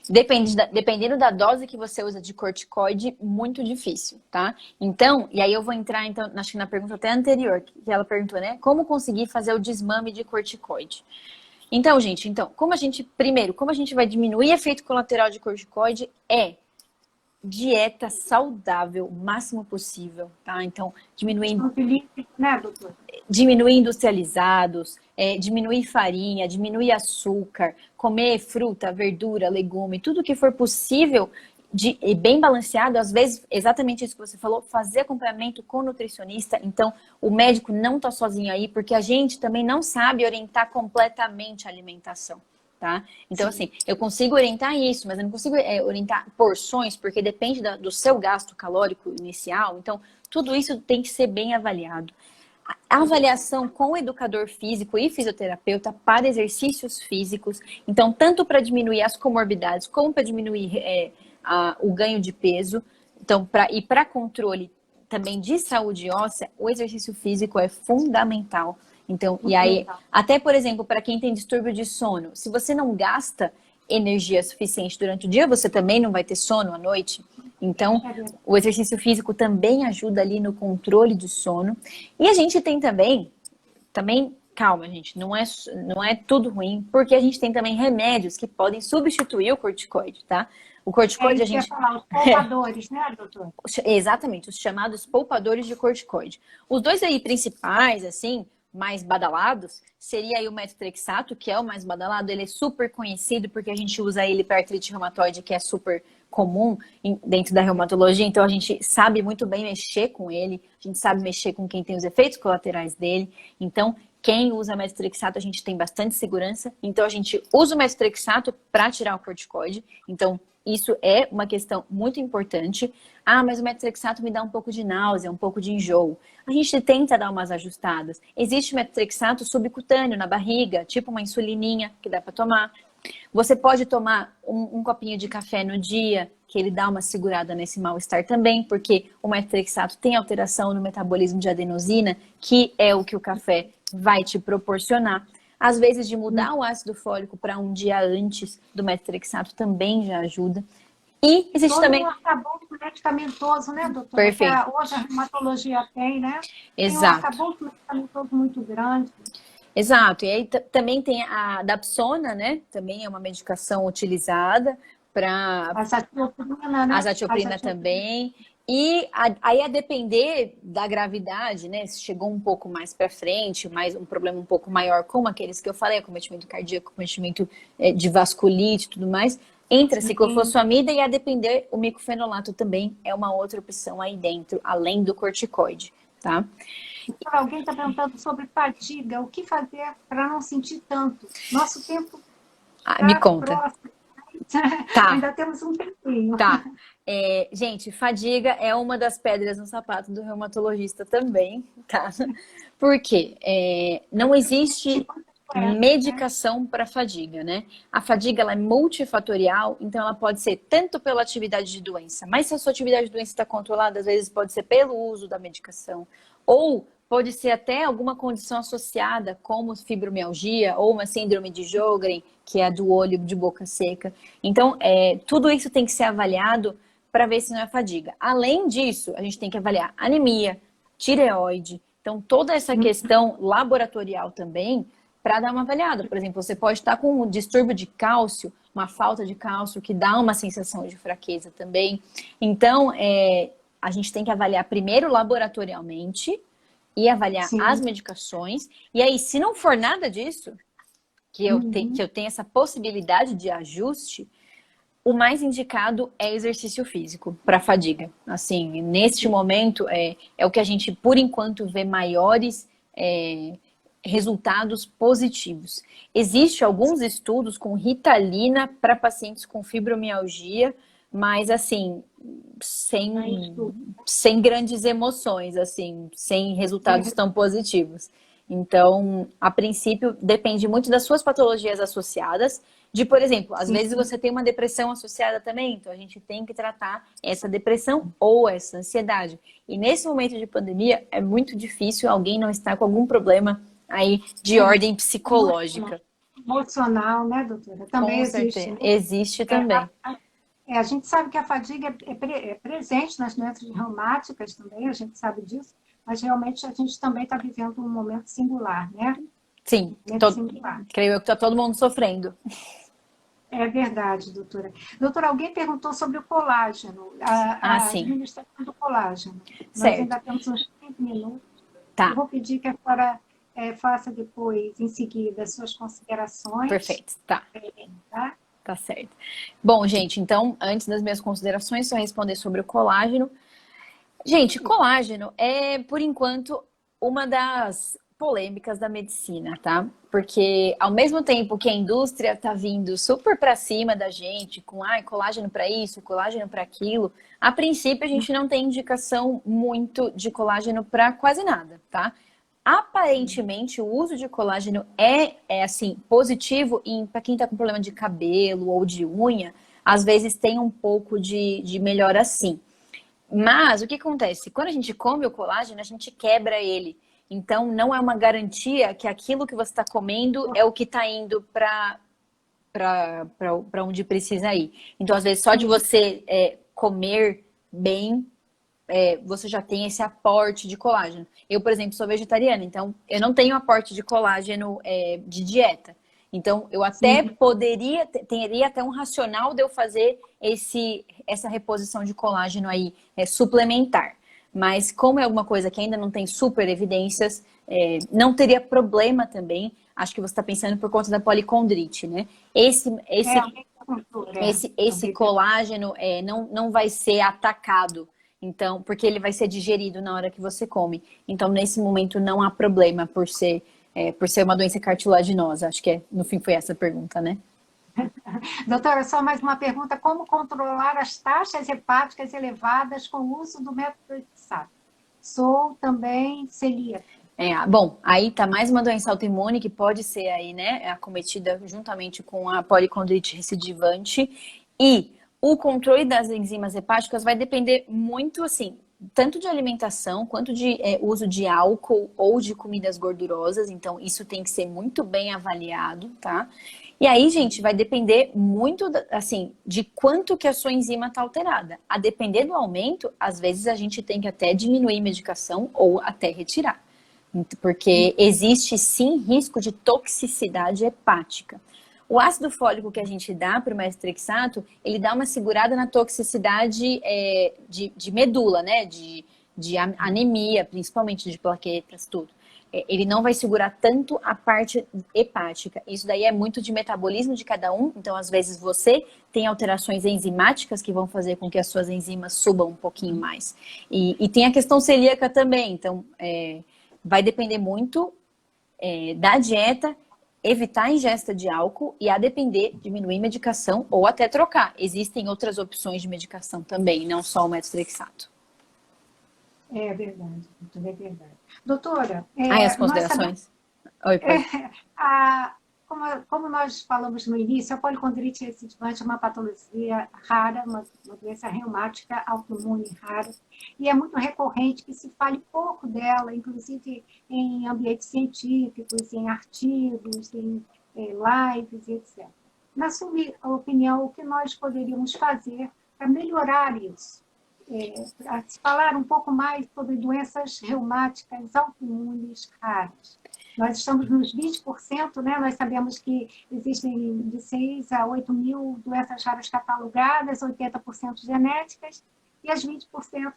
dependendo da dose que você usa de corticoide, muito difícil, tá? Então, e aí eu vou entrar, então, acho que na pergunta até anterior, que ela perguntou, né? Como conseguir fazer o desmame de corticoide? Então, gente, como a gente vai diminuir efeito colateral de corticoide dieta saudável o máximo possível, tá? Então, né, doutor? Diminuir industrializados, diminuir farinha, diminuir açúcar, comer fruta, verdura, legume, tudo que for possível e bem balanceado, às vezes, exatamente isso que você falou, fazer acompanhamento com o nutricionista. Então, o médico não está sozinho aí, porque a gente também não sabe orientar completamente a alimentação, tá? Então, assim, eu consigo orientar isso, mas eu não consigo orientar porções, porque depende do seu gasto calórico inicial. Então, tudo isso tem que ser bem avaliado. A avaliação com o educador físico e fisioterapeuta para exercícios físicos. Então, tanto para diminuir as comorbidades, como para diminuir o ganho de peso. Então, para controle também de saúde óssea, o exercício físico é fundamental. Então, e aí, até por exemplo, para quem tem distúrbio de sono, se você não gasta energia suficiente durante o dia, você também não vai ter sono à noite. Então, o exercício físico também ajuda ali no controle do sono. E a gente tem também, calma, gente, não é tudo ruim, porque a gente tem também remédios que podem substituir o corticoide, tá? O corticoide a gente... falar, os poupadores, né, doutor? Exatamente, os chamados poupadores de corticoide. Os dois aí principais, assim, mais badalados, seria aí o metotrexato, que é o mais badalado. Ele é super conhecido porque a gente usa ele para artrite reumatoide, que é super comum dentro da reumatologia. Então, a gente sabe muito bem mexer com ele. A gente sabe mexer com quem tem os efeitos colaterais dele. Então, quem usa metotrexato, a gente tem bastante segurança. Então, a gente usa o metotrexato para tirar o corticoide. Então, isso é uma questão muito importante. Ah, mas o metotrexato me dá um pouco de náusea, um pouco de enjoo. A gente tenta dar umas ajustadas. Existe metotrexato subcutâneo na barriga, tipo uma insulininha que dá para tomar. Você pode tomar um copinho de café no dia, que ele dá uma segurada nesse mal-estar também, porque o metotrexato tem alteração no metabolismo de adenosina, que é o que o café vai te proporcionar. Às vezes, de mudar o ácido fólico para um dia antes do metotrexato também já ajuda. E existe todo também... um arcabouço medicamentoso, né, doutora? Perfeito. Hoje a reumatologia tem, né? Exato. Tem um arcabouço medicamentoso muito grande. Exato. E aí também tem a dapsona, né? Também é uma medicação utilizada para... Azatioprina, né? Azatioprina também. E aí, a depender da gravidade, né? Se chegou um pouco mais para frente, mais um problema um pouco maior, como aqueles que eu falei, acometimento cardíaco, acometimento de vasculite e tudo mais, entra a ciclofosfamida e, a depender, o micofenolato também é uma outra opção aí dentro, além do corticoide, tá? Alguém está perguntando sobre fadiga. O que fazer para não sentir tanto? Nosso tempo me conta. próximo. Tá. Ainda temos um tempinho. Tá. Gente, fadiga é uma das pedras no sapato do reumatologista também, tá? Por quê? Não existe medicação para fadiga, né? A fadiga, ela é multifatorial, então ela pode ser tanto pela atividade de doença, mas se a sua atividade de doença está controlada, às vezes pode ser pelo uso da medicação, ou pode ser até alguma condição associada, como fibromialgia ou uma síndrome de Sjögren, que é a do olho de boca seca. Então, tudo isso tem que ser avaliado para ver se não é fadiga. Além disso, a gente tem que avaliar anemia, tireoide. Então, toda essa questão laboratorial também, para dar uma avaliada. Por exemplo, você pode estar com um distúrbio de cálcio, uma falta de cálcio, que dá uma sensação de fraqueza também. Então, a gente tem que avaliar primeiro laboratorialmente e avaliar as medicações. E aí, se não for nada disso, que eu tenho essa possibilidade de ajuste, o mais indicado é exercício físico para fadiga. Assim, neste momento, é o que a gente, por enquanto, vê maiores resultados positivos. Existem alguns estudos com Ritalina para pacientes com fibromialgia, mas assim, sem grandes emoções, assim, sem resultados tão positivos. Então, a princípio, depende muito das suas patologias associadas. Por exemplo, às vezes você tem uma depressão associada também, então a gente tem que tratar essa depressão ou essa ansiedade. E nesse momento de pandemia, é muito difícil alguém não estar com algum problema aí de ordem psicológica. Emocional, né, doutora? Também existe. Né? Existe também. A gente sabe que a fadiga é presente nas doenças reumáticas também, a gente sabe disso, mas realmente a gente também está vivendo um momento singular, né? Sim, creio eu que está todo mundo sofrendo. É verdade, doutora. Doutora, alguém perguntou sobre o colágeno, a administração do colágeno. Certo. Nós ainda temos uns 5 minutos. Tá. Eu vou pedir que a senhora faça depois, em seguida, as suas considerações. Perfeito, tá. Tá? Tá certo. Bom, gente, então, antes das minhas considerações, só responder sobre o colágeno. Gente, colágeno é, por enquanto, uma das polêmicas da medicina, tá? Porque ao mesmo tempo que a indústria tá vindo super para cima da gente, com colágeno para isso, colágeno para aquilo, a princípio a gente não tem indicação muito de colágeno para quase nada, tá? Aparentemente, o uso de colágeno é assim, positivo para quem tá com problema de cabelo ou de unha, às vezes tem um pouco de melhora sim. Mas o que acontece? Quando a gente come o colágeno, a gente quebra ele. Então, não é uma garantia que aquilo que você está comendo é o que está indo para onde precisa ir. Então, às vezes, só de você comer bem, você já tem esse aporte de colágeno. Eu, por exemplo, sou vegetariana, então eu não tenho aporte de colágeno de dieta. Então, eu até poderia, teria até um racional de eu fazer essa reposição de colágeno aí suplementar. Mas como é alguma coisa que ainda não tem super evidências, não teria problema também. Acho que você está pensando por conta da policondrite, né? Esse colágeno não vai ser atacado. Então, porque ele vai ser digerido na hora que você come. Então, nesse momento, não há problema por ser uma doença cartilaginosa. Acho que no fim foi essa a pergunta, né? Doutora, só mais uma pergunta. Como controlar as taxas hepáticas elevadas com o uso do methotrexato? Sou também celíaca. Bom, aí tá mais uma doença autoimune que pode ser aí, né, acometida juntamente com a policondrite recidivante. E o controle das enzimas hepáticas vai depender muito, assim, tanto de alimentação quanto de uso de álcool ou de comidas gordurosas. Então, isso tem que ser muito bem avaliado, tá? E aí, gente, vai depender muito, assim, de quanto que a sua enzima está alterada. A depender do aumento, às vezes a gente tem que até diminuir medicação ou até retirar. Porque existe, sim, risco de toxicidade hepática. O ácido fólico que a gente dá para o metrexato, ele dá uma segurada na toxicidade de medula, né? De anemia, principalmente de plaquetas, tudo. Ele não vai segurar tanto a parte hepática. Isso daí é muito de metabolismo de cada um. Então, às vezes, você tem alterações enzimáticas que vão fazer com que as suas enzimas subam um pouquinho mais. E tem a questão celíaca também. Então, vai depender muito da dieta, evitar a ingesta de álcool e, a depender, diminuir medicação ou até trocar. Existem outras opções de medicação também, não só o methotrexato. É verdade, é verdade. Doutora, as considerações? Oi, pode. Como nós falamos no início, a policondrite recidivante é uma patologia rara, uma doença reumática autoimune rara, e é muito recorrente que se fale pouco dela, inclusive em ambientes científicos, em artigos, em lives, etc. Na sua opinião, o que nós poderíamos fazer para melhorar isso? Para se falar um pouco mais sobre doenças reumáticas autoimunes raras. Nós estamos nos 20%, né? Nós sabemos que existem de 6 a 8 mil doenças raras catalogadas, 80% genéticas, e as 20%,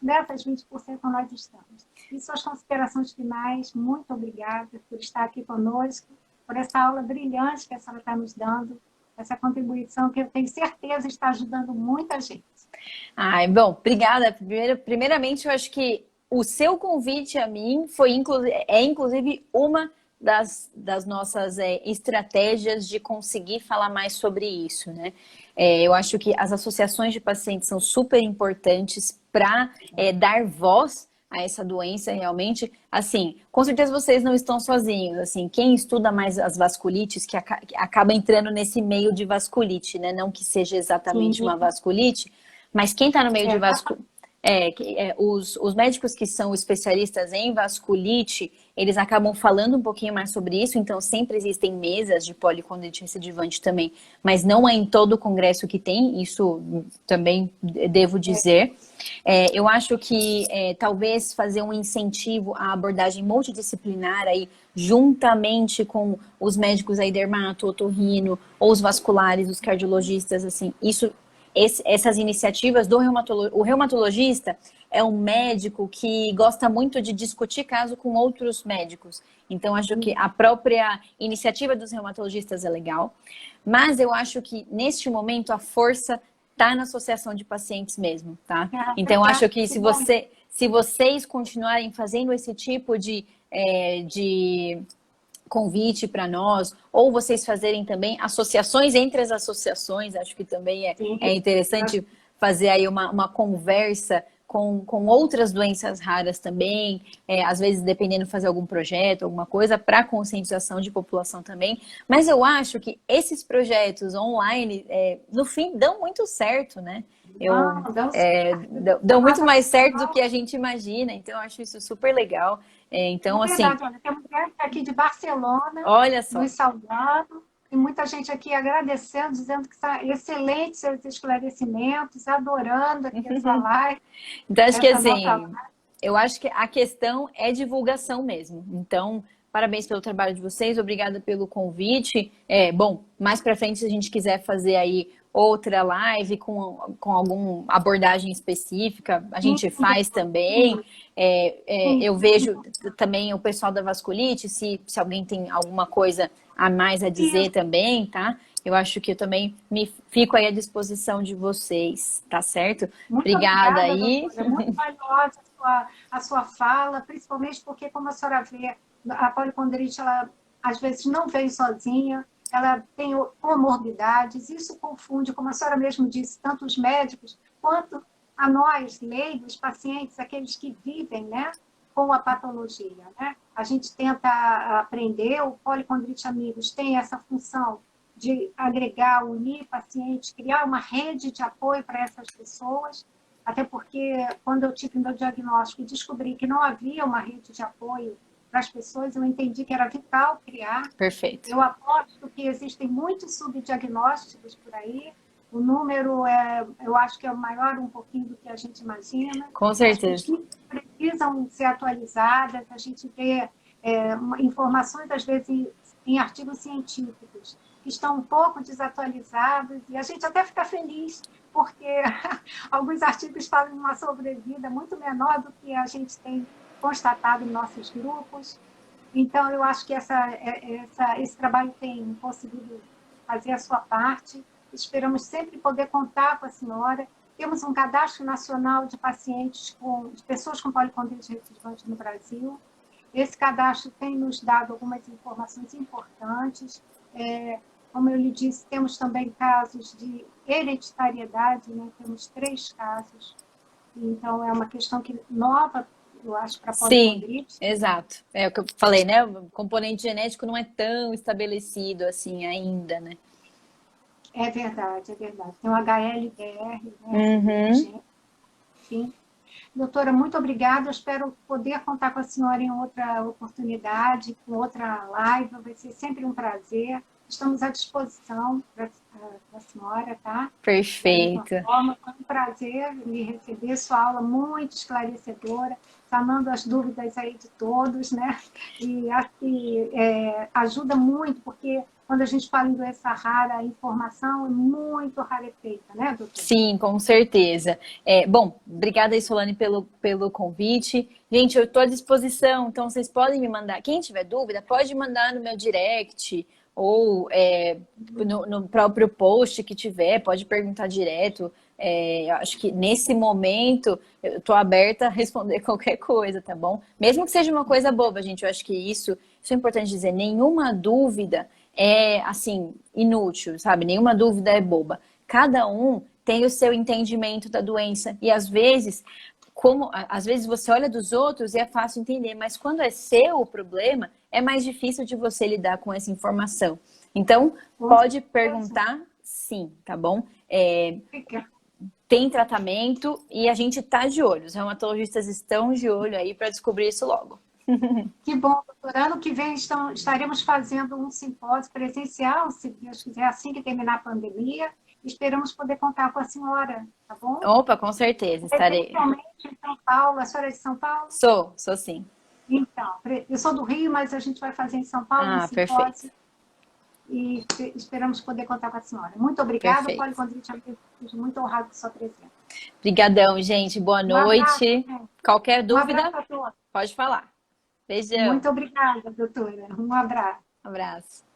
dessas 20% nós estamos. E suas considerações finais, muito obrigada por estar aqui conosco, por essa aula brilhante que a senhora está nos dando, essa contribuição que eu tenho certeza está ajudando muita gente. Bom, obrigada. Primeiramente, eu acho que o seu convite a mim é inclusive uma das nossas estratégias de conseguir falar mais sobre isso, né? Eu acho que as associações de pacientes são super importantes para dar voz a essa doença realmente. Assim, com certeza vocês não estão sozinhos. Assim, quem estuda mais as vasculites, que acaba entrando nesse meio de vasculite, né? Não que seja exatamente uma vasculite, mas quem está no meio de vasculite... os médicos que são especialistas em vasculite, eles acabam falando um pouquinho mais sobre isso, então sempre existem mesas de policondrite recidivante também, mas não é em todo o congresso que tem, isso também devo dizer. Eu acho que talvez fazer um incentivo à abordagem multidisciplinar aí, juntamente com os médicos aí dermato, otorrino, ou os vasculares, os cardiologistas, assim, essas iniciativas do reumatologista. O reumatologista é um médico que gosta muito de discutir caso com outros médicos. Então, acho que a própria iniciativa dos reumatologistas é legal. Mas eu acho que, neste momento, a força está na associação de pacientes mesmo, tá? Então, acho que se vocês continuarem fazendo esse tipo de convite para nós, ou vocês fazerem também associações entre as associações, acho que também é interessante fazer aí uma conversa com outras doenças raras também, às vezes dependendo fazer algum projeto, alguma coisa, para conscientização de população também. Mas eu acho que esses projetos online, no fim, dão muito certo, né? Eu, Não, deu certo. dão muito mais certo do que a gente imagina, então eu acho isso super legal. É Então, assim, verdade, olha, tem mulher aqui de Barcelona, olha só. nos saudando, e muita gente aqui agradecendo, dizendo que está excelente seus esclarecimentos, adorando aqui a sua live, Então, acho que essa nossa assim, eu acho que a questão é divulgação mesmo. Então, parabéns pelo trabalho de vocês, obrigada pelo convite. Bom, mais para frente, se a gente quiser fazer aí outra live com alguma abordagem específica, a gente faz também. Eu vejo também o pessoal da vasculite, se alguém tem alguma coisa a mais a dizer isso. também, tá? Eu acho que eu também me fico aí à disposição de vocês, tá certo? Muito Obrigada obrigada, aí. doutora. Muito valiosa a sua fala, principalmente porque, como a senhora vê, a policondrite, ela às vezes não vem sozinha, ela tem comorbidades, isso confunde, como a senhora mesmo disse, tanto os médicos quanto a nós, leigos, pacientes, aqueles que vivem, né, com a patologia, né? A gente tenta aprender, o Policondrite Amigos tem essa função de agregar, unir pacientes, criar uma rede de apoio para essas pessoas, até porque quando eu tive meu diagnóstico e descobri que não havia uma rede de apoio para as pessoas, eu entendi que era vital criar. Perfeito. Eu aposto que existem muitos subdiagnósticos por aí, o número eu acho que é o maior um pouquinho do que a gente imagina. Com As certeza. pesquisas precisam ser atualizadas, a gente vê informações, às vezes, em artigos científicos, que estão um pouco desatualizados, e a gente até fica feliz, porque alguns artigos falam de uma sobrevida muito menor do que a gente tem constatado em nossos grupos. Então, eu acho que esse trabalho tem conseguido fazer a sua parte. Esperamos sempre poder contar com a senhora. Temos um cadastro nacional de pacientes, de pessoas com policondrite recidivante no Brasil. Esse cadastro tem nos dado algumas informações importantes. Como eu lhe disse, temos também casos de hereditariedade, né? Temos 3 casos. Então, é uma questão nova, eu acho, para a Sim, policondrite. exato. É o que eu falei, né? O componente genético não é tão estabelecido assim ainda, né? É verdade, é verdade. Tem o HLBR, Uhum. né? Enfim. Doutora, muito obrigada. Eu espero poder contar com a senhora em outra oportunidade, com outra live. Vai ser sempre um prazer. Estamos à disposição para a senhora, tá? Da mesma Perfeito. forma, foi um prazer me receber. Sua aula muito esclarecedora, sanando as dúvidas aí de todos, né? E acho que ajuda muito, porque quando a gente fala em doença rara, a informação é muito rarefeita, né, doutora? Sim, com certeza. Bom, obrigada aí, Solane, pelo convite. Gente, eu estou à disposição, então vocês podem me mandar. Quem tiver dúvida, pode mandar no meu direct ou no próprio post que tiver, pode perguntar direto. Eu acho que nesse momento eu estou aberta a responder qualquer coisa, tá bom? Mesmo que seja uma coisa boba, gente, eu acho que isso é importante dizer. Nenhuma dúvida é, assim, inútil, sabe? Nenhuma dúvida é boba. Cada um tem o seu entendimento da doença. E às vezes você olha dos outros e é fácil entender, mas quando é seu o problema, é mais difícil de você lidar com essa informação. Então, pode perguntar, sim, tá bom? Tem tratamento e a gente tá de olho. Os reumatologistas estão de olho aí para descobrir isso logo. Que bom, doutora. Ano que vem estaremos fazendo um simpósio presencial, se Deus quiser, assim que terminar a pandemia. Esperamos poder contar com a senhora, tá bom? Opa, com certeza, estarei. Presencialmente em São Paulo. A senhora é de São Paulo? Sou sim. Então, eu sou do Rio, mas a gente vai fazer em São Paulo um Ah, perfeito. simpósio e esperamos poder contar com a senhora. Muito obrigada, Perfeito. Policondrite, muito honrado com sua presença. Obrigadão, gente. Boa Um abraço, noite. Qualquer um abraço dúvida, a todos. pode falar. Beijão. Muito obrigada, doutora. Um abraço. Abraço.